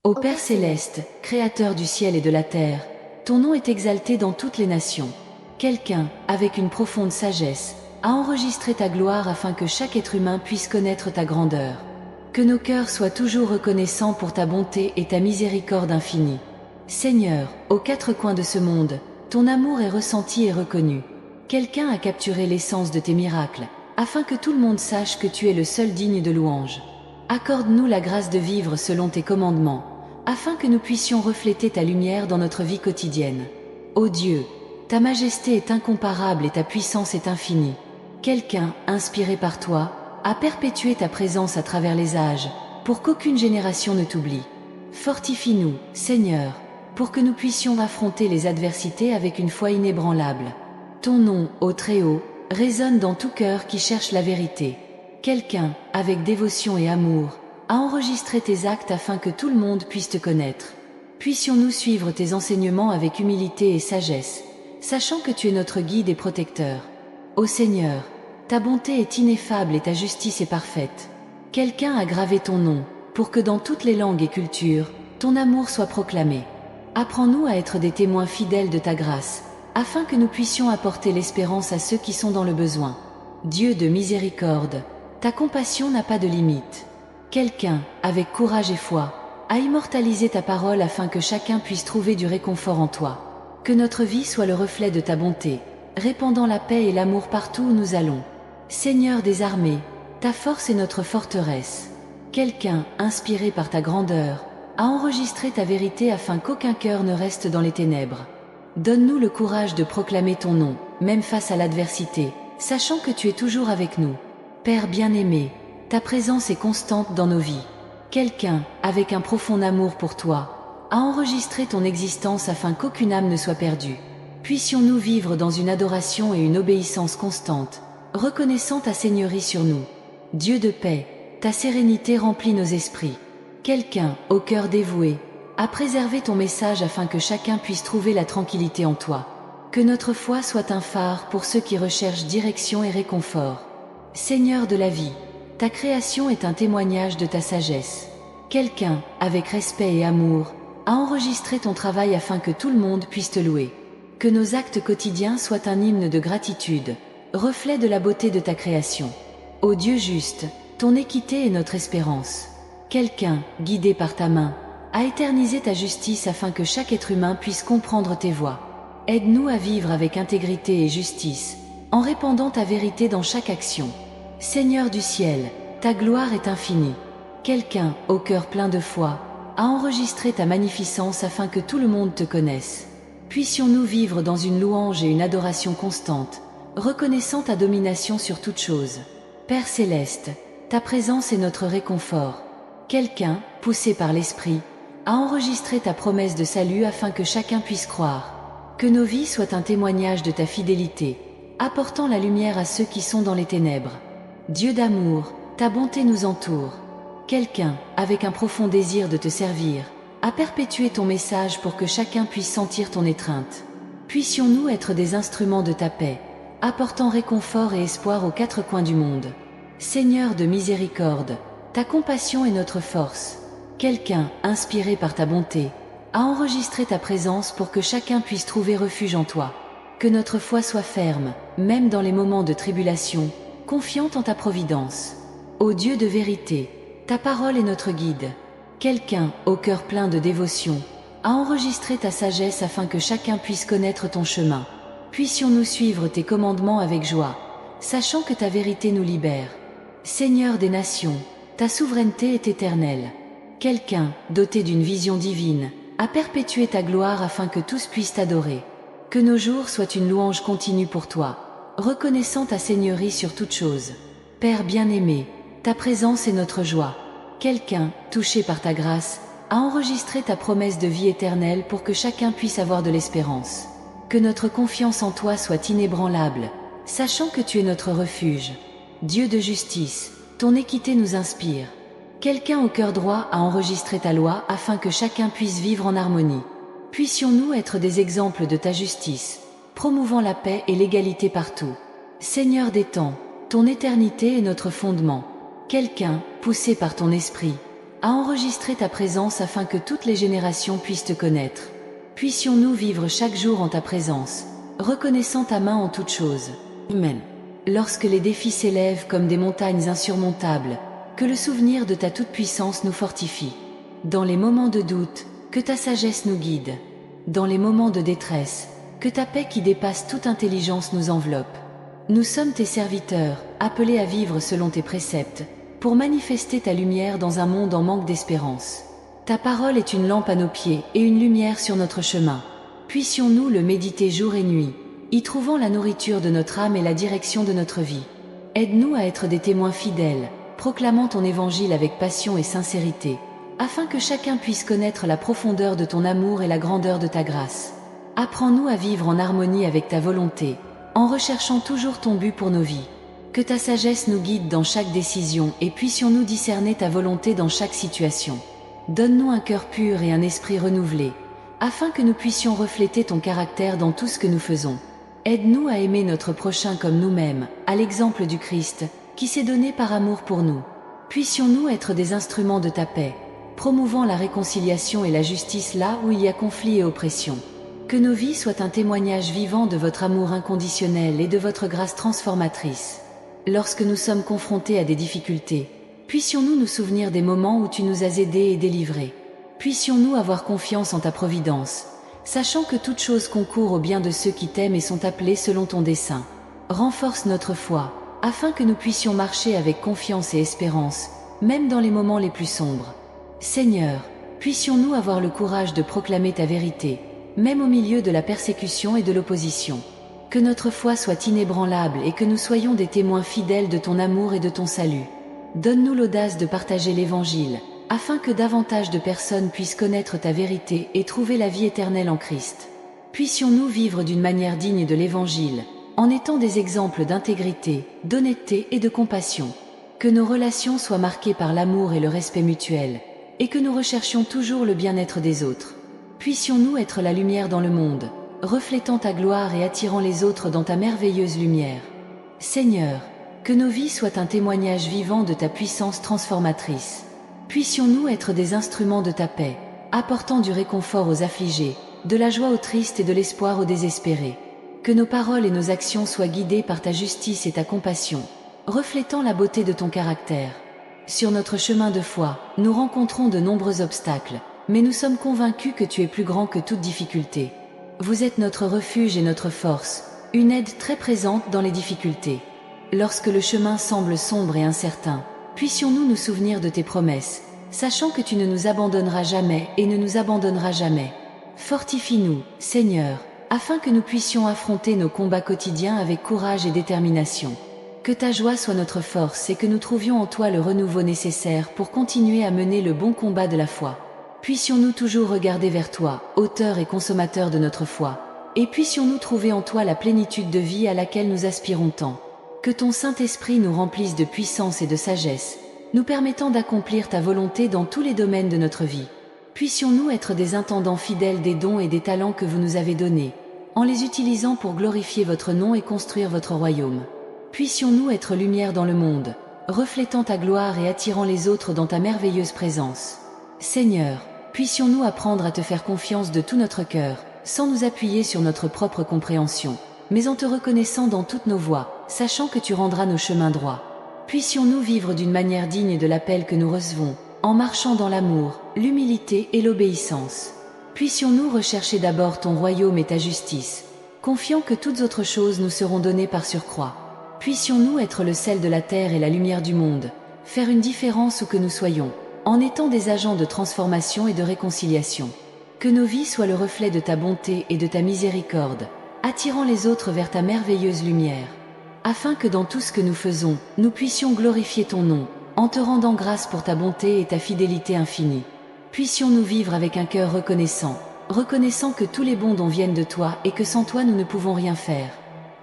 Ô Père céleste, Créateur du ciel et de la terre, ton nom est exalté dans toutes les nations. Quelqu'un, avec une profonde sagesse, a enregistré ta gloire afin que chaque être humain puisse connaître ta grandeur. Que nos cœurs soient toujours reconnaissants pour ta bonté et ta miséricorde infinie. Seigneur, aux quatre coins de ce monde, ton amour est ressenti et reconnu. Quelqu'un a capturé l'essence de tes miracles, afin que tout le monde sache que tu es le seul digne de louange. Accorde-nous la grâce de vivre selon tes commandements, afin que nous puissions refléter ta lumière dans notre vie quotidienne. Ô Dieu, ta majesté est incomparable et ta puissance est infinie. Quelqu'un, inspiré par toi, a perpétué ta présence à travers les âges, pour qu'aucune génération ne t'oublie. Fortifie-nous, Seigneur, pour que nous puissions affronter les adversités avec une foi inébranlable. Ton nom, ô Très-Haut, résonne dans tout cœur qui cherche la vérité. Quelqu'un, avec dévotion et amour, a enregistré tes actes afin que tout le monde puisse te connaître. Puissions-nous suivre tes enseignements avec humilité et sagesse, sachant que tu es notre guide et protecteur. Ô Seigneur, ta bonté est ineffable et ta justice est parfaite. Quelqu'un a gravé ton nom, pour que dans toutes les langues et cultures, ton amour soit proclamé. Apprends-nous à être des témoins fidèles de ta grâce, afin que nous puissions apporter l'espérance à ceux qui sont dans le besoin. Dieu de miséricorde, ta compassion n'a pas de limite. Quelqu'un, avec courage et foi, a immortalisé ta parole afin que chacun puisse trouver du réconfort en toi. Que notre vie soit le reflet de ta bonté, répandant la paix et l'amour partout où nous allons. Seigneur des armées, ta force est notre forteresse. Quelqu'un, inspiré par ta grandeur, a enregistré ta vérité afin qu'aucun cœur ne reste dans les ténèbres. Donne-nous le courage de proclamer ton nom, même face à l'adversité, sachant que tu es toujours avec nous. Père bien-aimé, ta présence est constante dans nos vies. Quelqu'un, avec un profond amour pour toi, a enregistré ton existence afin qu'aucune âme ne soit perdue. Puissions-nous vivre dans une adoration et une obéissance constante, reconnaissant ta seigneurie sur nous. Dieu de paix, ta sérénité remplit nos esprits. Quelqu'un, au cœur dévoué, a préservé ton message afin que chacun puisse trouver la tranquillité en toi. Que notre foi soit un phare pour ceux qui recherchent direction et réconfort. Seigneur de la vie, ta création est un témoignage de ta sagesse. Quelqu'un, avec respect et amour, a enregistré ton travail afin que tout le monde puisse te louer. Que nos actes quotidiens soient un hymne de gratitude, reflet de la beauté de ta création. Ô Dieu juste, ton équité est notre espérance. Quelqu'un, guidé par ta main, a éternisé ta justice afin que chaque être humain puisse comprendre tes voies. Aide-nous à vivre avec intégrité et justice, en répandant ta vérité dans chaque action. Seigneur du ciel, ta gloire est infinie. Quelqu'un, au cœur plein de foi, a enregistré ta magnificence afin que tout le monde te connaisse. Puissions-nous vivre dans une louange et une adoration constante, reconnaissant ta domination sur toute chose. Père céleste, ta présence est notre réconfort. Quelqu'un, poussé par l'Esprit, a enregistré ta promesse de salut afin que chacun puisse croire. Que nos vies soient un témoignage de ta fidélité, apportant la lumière à ceux qui sont dans les ténèbres. Dieu d'amour, ta bonté nous entoure. Quelqu'un, avec un profond désir de te servir, a perpétué ton message pour que chacun puisse sentir ton étreinte. Puissions-nous être des instruments de ta paix, apportant réconfort et espoir aux quatre coins du monde. Seigneur de miséricorde, ta compassion est notre force. Quelqu'un, inspiré par ta bonté, a enregistré ta présence pour que chacun puisse trouver refuge en toi. Que notre foi soit ferme, même dans les moments de tribulation, confiante en ta providence. Ô Dieu de vérité, ta parole est notre guide. Quelqu'un, au cœur plein de dévotion, a enregistré ta sagesse afin que chacun puisse connaître ton chemin. Puissions-nous suivre tes commandements avec joie, sachant que ta vérité nous libère. Seigneur des nations, ta souveraineté est éternelle. Quelqu'un, doté d'une vision divine, a perpétué ta gloire afin que tous puissent t'adorer. Que nos jours soient une louange continue pour toi, reconnaissant ta seigneurie sur toute chose. Père bien-aimé, ta présence est notre joie. Quelqu'un, touché par ta grâce, a enregistré ta promesse de vie éternelle pour que chacun puisse avoir de l'espérance. Que notre confiance en toi soit inébranlable, sachant que tu es notre refuge. Dieu de justice, ton équité nous inspire. Quelqu'un au cœur droit a enregistré ta loi afin que chacun puisse vivre en harmonie. Puissions-nous être des exemples de ta justice, promouvant la paix et l'égalité partout. Seigneur des temps, ton éternité est notre fondement. Quelqu'un, poussé par ton esprit, à enregistrer ta présence afin que toutes les générations puissent te connaître. Puissions-nous vivre chaque jour en ta présence, reconnaissant ta main en toutes choses. Amen. Lorsque les défis s'élèvent comme des montagnes insurmontables, que le souvenir de ta toute-puissance nous fortifie. Dans les moments de doute, que ta sagesse nous guide. Dans les moments de détresse, que ta paix qui dépasse toute intelligence nous enveloppe. Nous sommes tes serviteurs, appelés à vivre selon tes préceptes, pour manifester ta lumière dans un monde en manque d'espérance. Ta parole est une lampe à nos pieds et une lumière sur notre chemin. Puissions-nous le méditer jour et nuit, y trouvant la nourriture de notre âme et la direction de notre vie. Aide-nous à être des témoins fidèles, proclamant ton évangile avec passion et sincérité, afin que chacun puisse connaître la profondeur de ton amour et la grandeur de ta grâce. Apprends-nous à vivre en harmonie avec ta volonté, en recherchant toujours ton but pour nos vies. Que ta sagesse nous guide dans chaque décision et puissions-nous discerner ta volonté dans chaque situation. Donne-nous un cœur pur et un esprit renouvelé, afin que nous puissions refléter ton caractère dans tout ce que nous faisons. Aide-nous à aimer notre prochain comme nous-mêmes, à l'exemple du Christ, qui s'est donné par amour pour nous. Puissions-nous être des instruments de ta paix, promouvant la réconciliation et la justice là où il y a conflit et oppression. Que nos vies soient un témoignage vivant de votre amour inconditionnel et de votre grâce transformatrice. Lorsque nous sommes confrontés à des difficultés, puissions-nous nous souvenir des moments où tu nous as aidés et délivrés. Puissions-nous avoir confiance en ta providence, sachant que toute chose concourt au bien de ceux qui t'aiment et sont appelés selon ton dessein. Renforce notre foi, afin que nous puissions marcher avec confiance et espérance, même dans les moments les plus sombres. Seigneur, puissions-nous avoir le courage de proclamer ta vérité, même au milieu de la persécution et de l'opposition. Que notre foi soit inébranlable et que nous soyons des témoins fidèles de ton amour et de ton salut. Donne-nous l'audace de partager l'Évangile, afin que davantage de personnes puissent connaître ta vérité et trouver la vie éternelle en Christ. Puissions-nous vivre d'une manière digne de l'Évangile, en étant des exemples d'intégrité, d'honnêteté et de compassion. Que nos relations soient marquées par l'amour et le respect mutuel, et que nous recherchions toujours le bien-être des autres. Puissions-nous être la lumière dans le monde, reflétant ta gloire et attirant les autres dans ta merveilleuse lumière. Seigneur, que nos vies soient un témoignage vivant de ta puissance transformatrice. Puissions-nous être des instruments de ta paix, apportant du réconfort aux affligés, de la joie aux tristes et de l'espoir aux désespérés. Que nos paroles et nos actions soient guidées par ta justice et ta compassion, reflétant la beauté de ton caractère. Sur notre chemin de foi, nous rencontrons de nombreux obstacles, mais nous sommes convaincus que tu es plus grand que toute difficulté. Vous êtes notre refuge et notre force, une aide très présente dans les difficultés. Lorsque le chemin semble sombre et incertain, puissions-nous nous souvenir de tes promesses, sachant que tu ne nous abandonneras jamais et ne nous abandonneras jamais. Fortifie-nous, Seigneur, afin que nous puissions affronter nos combats quotidiens avec courage et détermination. Que ta joie soit notre force et que nous trouvions en toi le renouveau nécessaire pour continuer à mener le bon combat de la foi. Puissions-nous toujours regarder vers toi, auteur et consommateur de notre foi, et puissions-nous trouver en toi la plénitude de vie à laquelle nous aspirons tant. Que ton Saint-Esprit nous remplisse de puissance et de sagesse, nous permettant d'accomplir ta volonté dans tous les domaines de notre vie. Puissions-nous être des intendants fidèles des dons et des talents que vous nous avez donnés, en les utilisant pour glorifier votre nom et construire votre royaume. Puissions-nous être lumière dans le monde, reflétant ta gloire et attirant les autres dans ta merveilleuse présence. Seigneur, puissions-nous apprendre à te faire confiance de tout notre cœur, sans nous appuyer sur notre propre compréhension, mais en te reconnaissant dans toutes nos voies, sachant que tu rendras nos chemins droits. Puissions-nous vivre d'une manière digne de l'appel que nous recevons, en marchant dans l'amour, l'humilité et l'obéissance. Puissions-nous rechercher d'abord ton royaume et ta justice, confiant que toutes autres choses nous seront données par surcroît. Puissions-nous être le sel de la terre et la lumière du monde, faire une différence où que nous soyons, en étant des agents de transformation et de réconciliation. Que nos vies soient le reflet de ta bonté et de ta miséricorde, attirant les autres vers ta merveilleuse lumière. Afin que dans tout ce que nous faisons, nous puissions glorifier ton nom, en te rendant grâce pour ta bonté et ta fidélité infinie. Puissions-nous vivre avec un cœur reconnaissant, reconnaissant que tous les bons dons viennent de toi et que sans toi nous ne pouvons rien faire.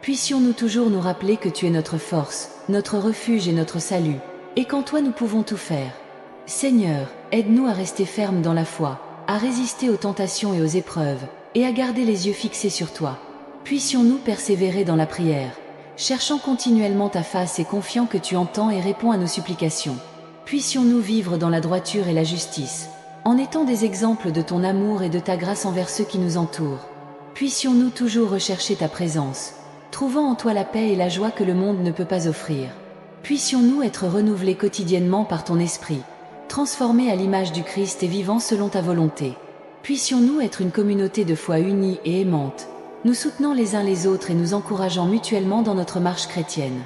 Puissions-nous toujours nous rappeler que tu es notre force, notre refuge et notre salut, et qu'en toi nous pouvons tout faire. Seigneur, aide-nous à rester fermes dans la foi, à résister aux tentations et aux épreuves, et à garder les yeux fixés sur toi. Puissions-nous persévérer dans la prière, cherchant continuellement ta face et confiant que tu entends et réponds à nos supplications. Puissions-nous vivre dans la droiture et la justice, en étant des exemples de ton amour et de ta grâce envers ceux qui nous entourent. Puissions-nous toujours rechercher ta présence, trouvant en toi la paix et la joie que le monde ne peut pas offrir. Puissions-nous être renouvelés quotidiennement par ton esprit, transformés à l'image du Christ et vivant selon ta volonté. Puissions-nous être une communauté de foi unie et aimante, nous soutenant les uns les autres et nous encourageant mutuellement dans notre marche chrétienne.